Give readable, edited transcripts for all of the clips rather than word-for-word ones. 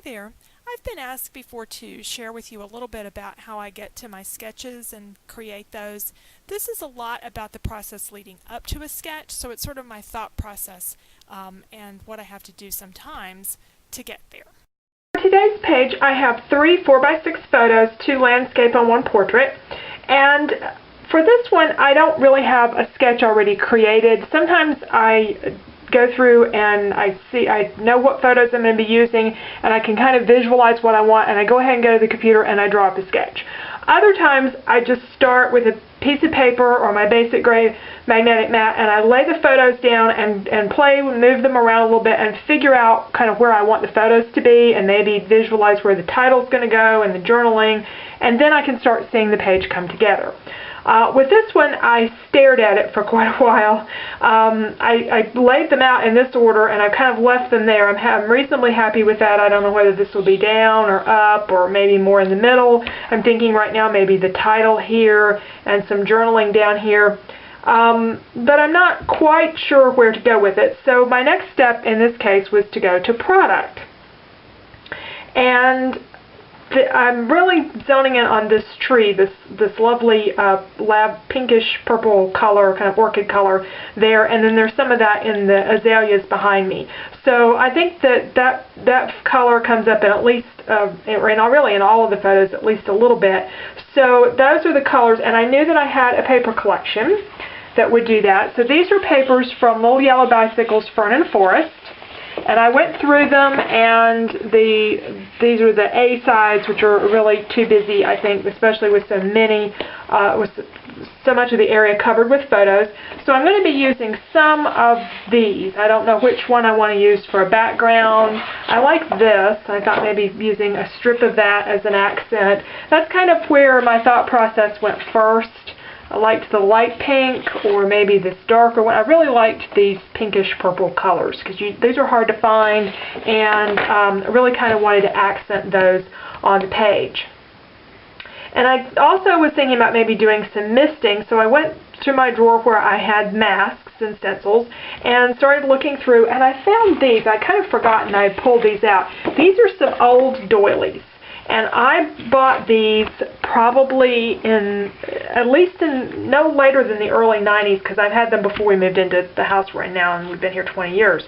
there. I've been asked before to share with you a little bit about how I get to my sketches and create those. This is a lot about the process leading up to a sketch, so it's sort of my thought process and what I have to do sometimes to get there. For today's page, I have 3 4x6 photos, 2 landscape and 1 portrait. And for this one, I don't really have a sketch already created. Sometimes I go through and I know what photos I'm going to be using, and I can kind of visualize what I want, and I go ahead and go to the computer and I draw up a sketch. Other times I just start with a piece of paper or my basic gray magnetic mat, and I lay the photos down and play and move them around a little bit and figure out kind of where I want the photos to be, and maybe visualize where the title's going to go and the journaling, and then I can start seeing the page come together. With this one, I stared at it for quite a while. I laid them out in this order, and I've kind of left them there. I'm reasonably happy with that. I don't know whether this will be down or up or maybe more in the middle. I'm thinking right now maybe the title here and some journaling down here. But I'm not quite sure where to go with it. So my next step in this case was to go to product. And I'm really zoning in on this tree, this lovely lab pinkish purple color, kind of orchid color there, and then there's some of that in the azaleas behind me. So I think that color comes up in at least, really in all of the photos, at least a little bit. So those are the colors, and I knew that I had a paper collection that would do that. So these are papers from Little Yellow Bicycles, Fern and Forest. And I went through them, and these are the A sides, which are really too busy, I think, especially with so many, with so much of the area covered with photos. So I'm going to be using some of these. I don't know which one I want to use for a background. I like this. I thought maybe using a strip of that as an accent. That's kind of where my thought process went first. I liked the light pink, or maybe this darker one. I really liked these pinkish purple colors because these are hard to find, and I really kind of wanted to accent those on the page. And I also was thinking about maybe doing some misting, so I went to my drawer where I had masks and stencils and started looking through, and I found these. I kind of forgotten I had pulled these out. These are some old doilies. And I bought these probably at least in no later than the early 90s, because I've had them before we moved into the house right now, and we've been here 20 years.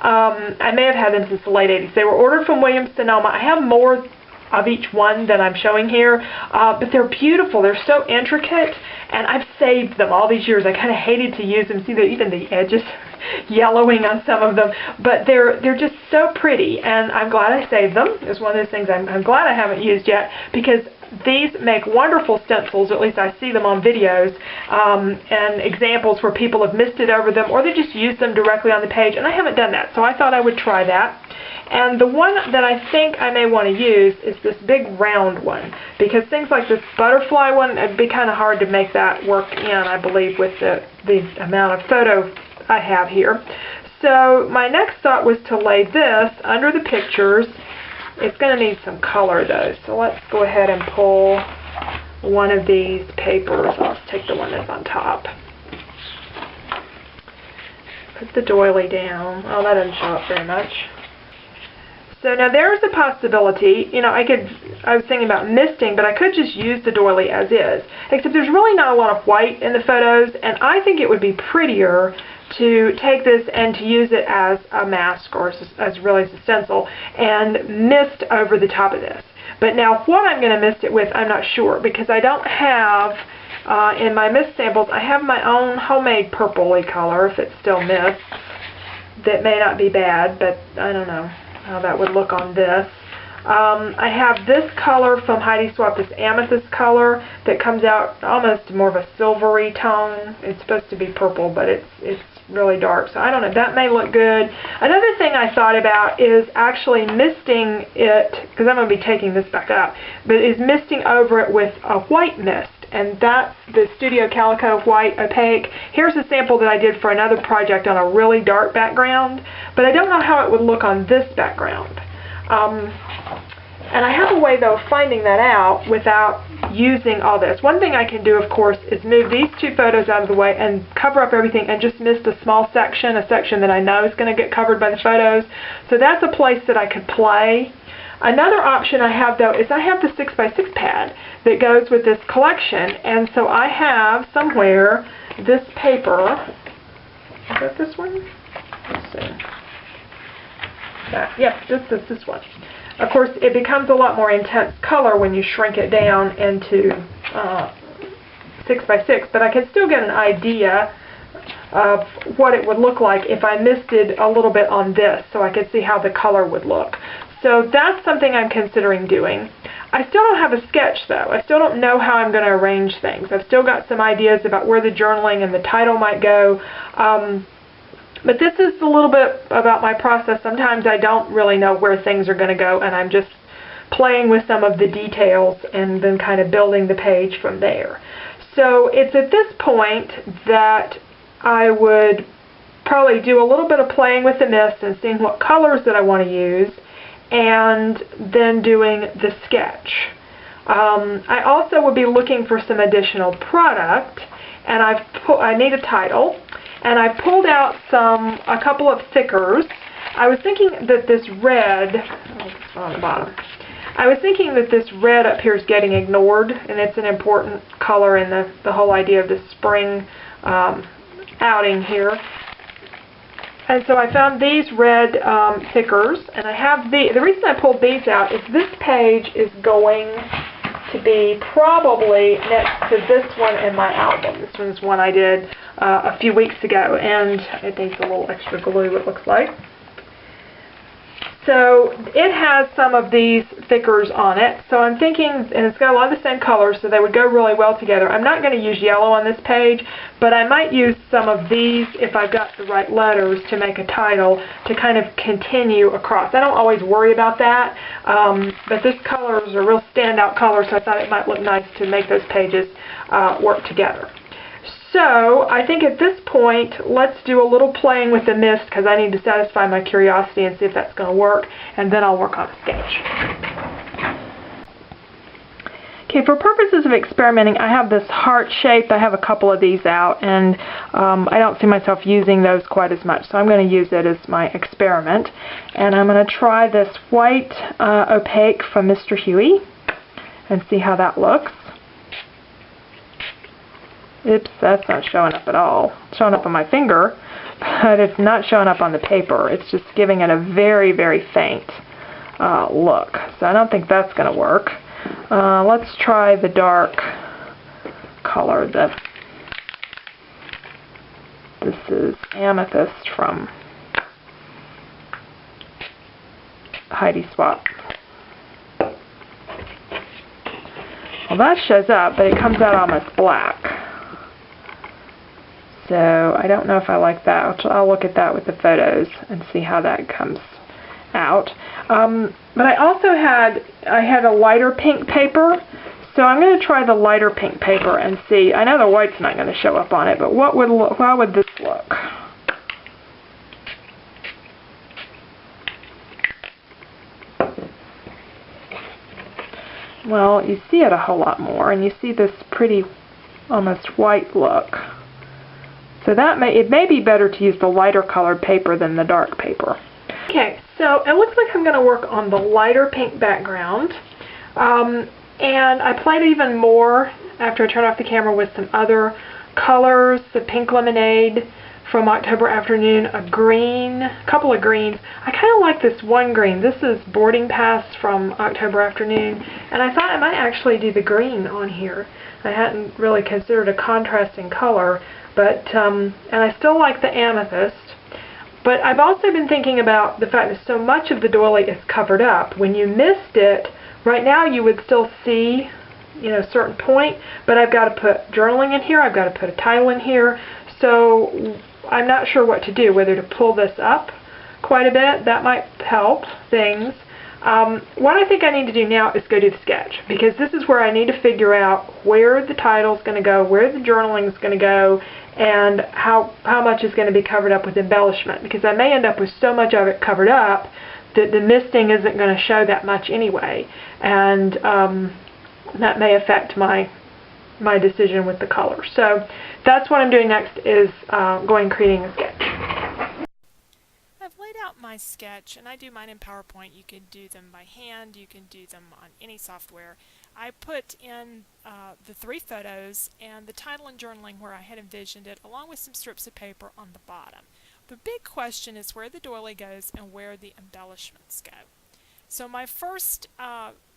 I may have had them since the late 80s. They were ordered from Williams-Sonoma. I have more of each one that I'm showing here, but they're beautiful. They're so intricate, and I've saved them all these years. I kind of hated to use them. See, even the edges yellowing on some of them, but they're just so pretty, and I'm glad I saved them. It's one of those things I'm glad I haven't used yet, because these make wonderful stencils, or at least I see them on videos, and examples where people have misted over them, or they just use them directly on the page, and I haven't done that, so I thought I would try that. And the one that I think I may want to use is this big round one, because things like this butterfly one, it'd be kind of hard to make that work in, I believe, with the amount of photo I have here. So my next thought was to lay this under the pictures. It's going to need some color though, so let's go ahead and pull one of these papers. I'll just take the one that's on top. Put the doily down. Oh, that doesn't show up very much. So now there's a possibility, I was thinking about misting, but I could just use the doily as is. Except there's really not a lot of white in the photos, and I think it would be prettier to take this and to use it as a mask, or as really a stencil, and mist over the top of this. But now what I'm going to mist it with, I'm not sure, because I don't have, in my mist samples, I have my own homemade purpley color, if it's still mist. That may not be bad, but I don't know how that would look on this. I have this color from Heidi Swapp, this amethyst color that comes out almost more of a silvery tone. It's supposed to be purple, but it's really dark, so I don't know. That may look good. Another thing I thought about is actually misting it, because I'm going to be taking this back up, but is misting over it with a white mist. And that's the Studio Calico White Opaque. Here's a sample that I did for another project on a really dark background, but I don't know how it would look on this background. And I have a way, though, of finding that out without using all this. One thing I can do, of course, is move these two photos out of the way and cover up everything and just miss a small section, a section that I know is going to get covered by the photos. So that's a place that I could play. Another option I have, though, is I have the 6x6 pad that goes with this collection. And so I have somewhere this paper. Is that this one? Let's see. Yes, this one. Of course, it becomes a lot more intense color when you shrink it down into 6x6, but I can still get an idea of what it would look like if I misted a little bit on this, so I could see how the color would look. So that's something I'm considering doing. I still don't have a sketch, though. I still don't know how I'm going to arrange things. I've still got some ideas about where the journaling and the title might go. But this is a little bit about my process. Sometimes I don't really know where things are going to go, and I'm just playing with some of the details and then kind of building the page from there. So it's at this point that I would probably do a little bit of playing with the mist and seeing what colors that I want to use, and then doing the sketch. I also would be looking for some additional product, and I need a title. And I pulled out a couple of thickers. I was thinking that this red, it's on the bottom. I was thinking that this red up here is getting ignored, and it's an important color in the whole idea of the spring outing here. And so I found these red thickers, and I have the reason I pulled these out is this page is going to be probably next to this one in my album. This one's one I did a few weeks ago, and it needs a little extra glue, it looks like. So it has some of these thickers on it, so I'm thinking, and it's got a lot of the same colors, so they would go really well together. I'm not going to use yellow on this page, but I might use some of these if I've got the right letters to make a title to kind of continue across. I don't always worry about that, but this color is a real standout color, so I thought it might look nice to make those pages work together. So I think at this point, let's do a little playing with the mist because I need to satisfy my curiosity and see if that's going to work, and then I'll work on a sketch. Okay, for purposes of experimenting, I have this heart shape. I have a couple of these out, and I don't see myself using those quite as much, so I'm going to use it as my experiment. And I'm going to try this white opaque from Mr. Huey and see how that looks. Oops, that's not showing up at all. It's showing up on my finger, but it's not showing up on the paper. It's just giving it a very, very faint look. So I don't think that's going to work. Let's try the dark color. This is Amethyst from Heidi Swap. Well, that shows up, but it comes out almost black. So I don't know if I like that. I'll look at that with the photos and see how that comes out. But I also had a lighter pink paper, so I'm going to try the lighter pink paper and see. I know the white's not going to show up on it, but how would this look? Well, you see it a whole lot more, and you see this pretty, almost white look. So it may be better to use the lighter colored paper than the dark paper. Okay, so it looks like I'm going to work on the lighter pink background. And I played even more after I turned off the camera with some other colors, the pink lemonade from October Afternoon, a green, a couple of greens. I kind of like this one green. This is Boarding Pass from October Afternoon, and I thought I might actually do the green on here. I hadn't really considered a contrasting color, but and I still like the amethyst. But I've also been thinking about the fact that so much of the doily is covered up. When you missed it, right now you would still see, a certain point, but I've got to put journaling in here, I've got to put a title in here, so I'm not sure what to do, whether to pull this up quite a bit. That might help things. What I think I need to do now is go do the sketch, because this is where I need to figure out where the title is going to go, where the journaling is going to go, and how much is going to be covered up with embellishment, because I may end up with so much of it covered up the misting isn't going to show that much anyway, and that may affect my decision with the color. So that's what I'm doing next, is going and creating a sketch. I've laid out my sketch, and I do mine in PowerPoint. You can do them by hand, you can do them on any software. I put in the 3 photos and the title and journaling where I had envisioned it, along with some strips of paper on the bottom. The big question is where the doily goes and where the embellishments go. So my first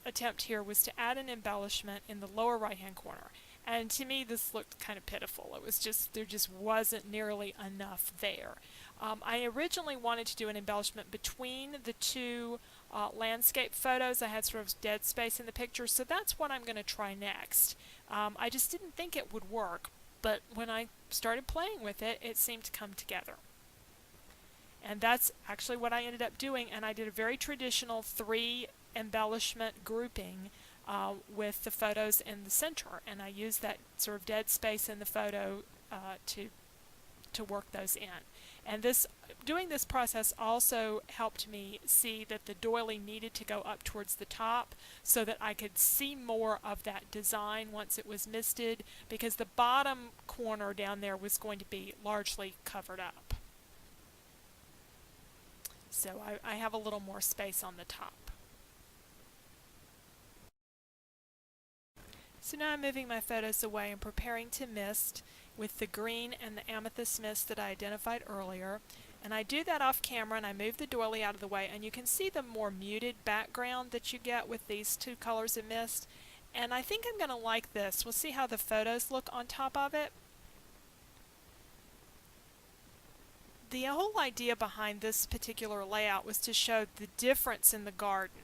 attempt here was to add an embellishment in the lower right hand corner, and to me this looked kind of pitiful. It was just, there just wasn't nearly enough there. I originally wanted to do an embellishment between the 2 landscape photos. I had sort of dead space in the picture, so that's what I'm going to try next. I just didn't think it would work, but when I started playing with it, it seemed to come together. And that's actually what I ended up doing, and I did a very traditional 3 embellishment grouping with the photos in the center, and I used that sort of dead space in the photo to work those in. And doing this process also helped me see that the doily needed to go up towards the top so that I could see more of that design once it was misted, because the bottom corner down there was going to be largely covered up. So I have a little more space on the top. So now I'm moving my photos away and preparing to mist with the green and the amethyst mist that I identified earlier. And I do that off camera, and I move the doily out of the way, and you can see the more muted background that you get with these 2 colors of mist. And I think I'm going to like this. We'll see how the photos look on top of it. The whole idea behind this particular layout was to show the difference in the garden.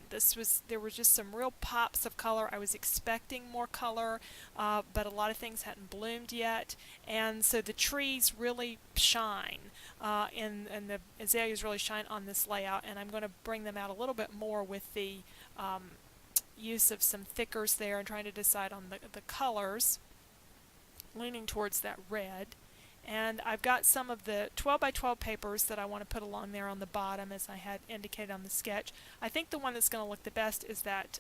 There were just some real pops of color. I was expecting more color, but a lot of things hadn't bloomed yet, and so the trees really shine, and the azaleas really shine on this layout, and I'm going to bring them out a little bit more with the use of some thickers there and trying to decide on the colors, leaning towards that red. And I've got some of the 12 by 12 papers that I want to put along there on the bottom, as I had indicated on the sketch. I think the one that's going to look the best is that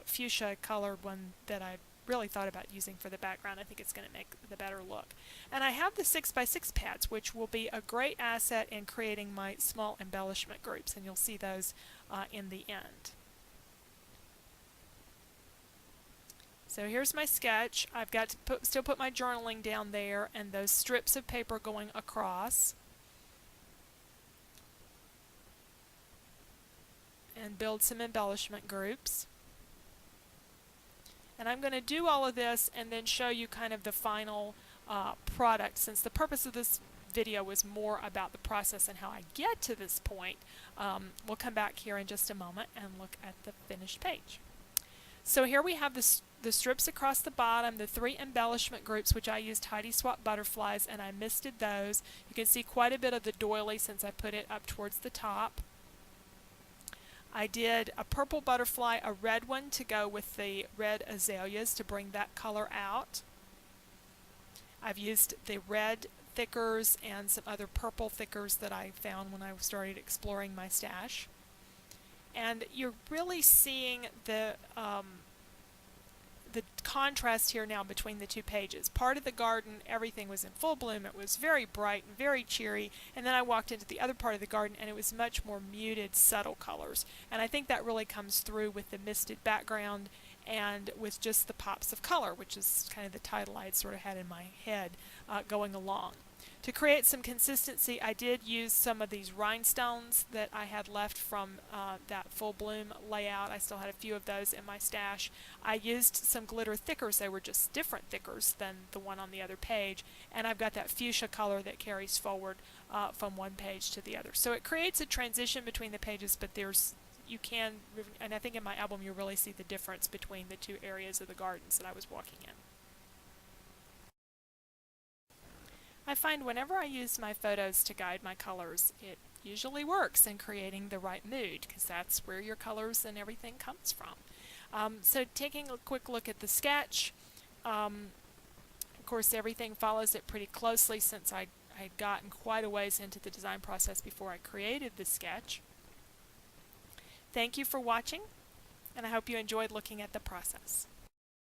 fuchsia colored one that I really thought about using for the background. I think it's going to make the better look. And I have the 6 by 6 pads, which will be a great asset in creating my small embellishment groups, and you'll see those in the end. So here's my sketch. I've got to still put my journaling down there and those strips of paper going across. And build some embellishment groups. And I'm going to do all of this and then show you kind of the final product, since the purpose of this video was more about the process and how I get to this point. We'll come back here in just a moment and look at the finished page. So here we have the strips across the bottom, the 3 embellishment groups, which I used Tidy Swap butterflies, and I misted those. You can see quite a bit of the doily since I put it up towards the top. I did a purple butterfly, a red one to go with the red azaleas to bring that color out. I've used the red thickers and some other purple thickers that I found when I started exploring my stash. And you're really seeing the contrast here now between the 2 pages. Part of the garden, everything was in full bloom. It was very bright and very cheery. And then I walked into the other part of the garden, and it was much more muted, subtle colors. And I think that really comes through with the misted background and with just the pops of color, which is kind of the title I had sort of had in my head going along. To create some consistency, I did use some of these rhinestones that I had left from that full bloom layout. I still had a few of those in my stash. I used some glitter thickers. They were just different thickers than the one on the other page. And I've got that fuchsia color that carries forward from one page to the other. So it creates a transition between the pages, but and I think in my album you'll really see the difference between the 2 areas of the gardens that I was walking in. I find whenever I use my photos to guide my colors, it usually works in creating the right mood, because that's where your colors and everything comes from. So taking a quick look at the sketch, of course everything follows it pretty closely, since I had gotten quite a ways into the design process before I created the sketch. Thank you for watching, and I hope you enjoyed looking at the process.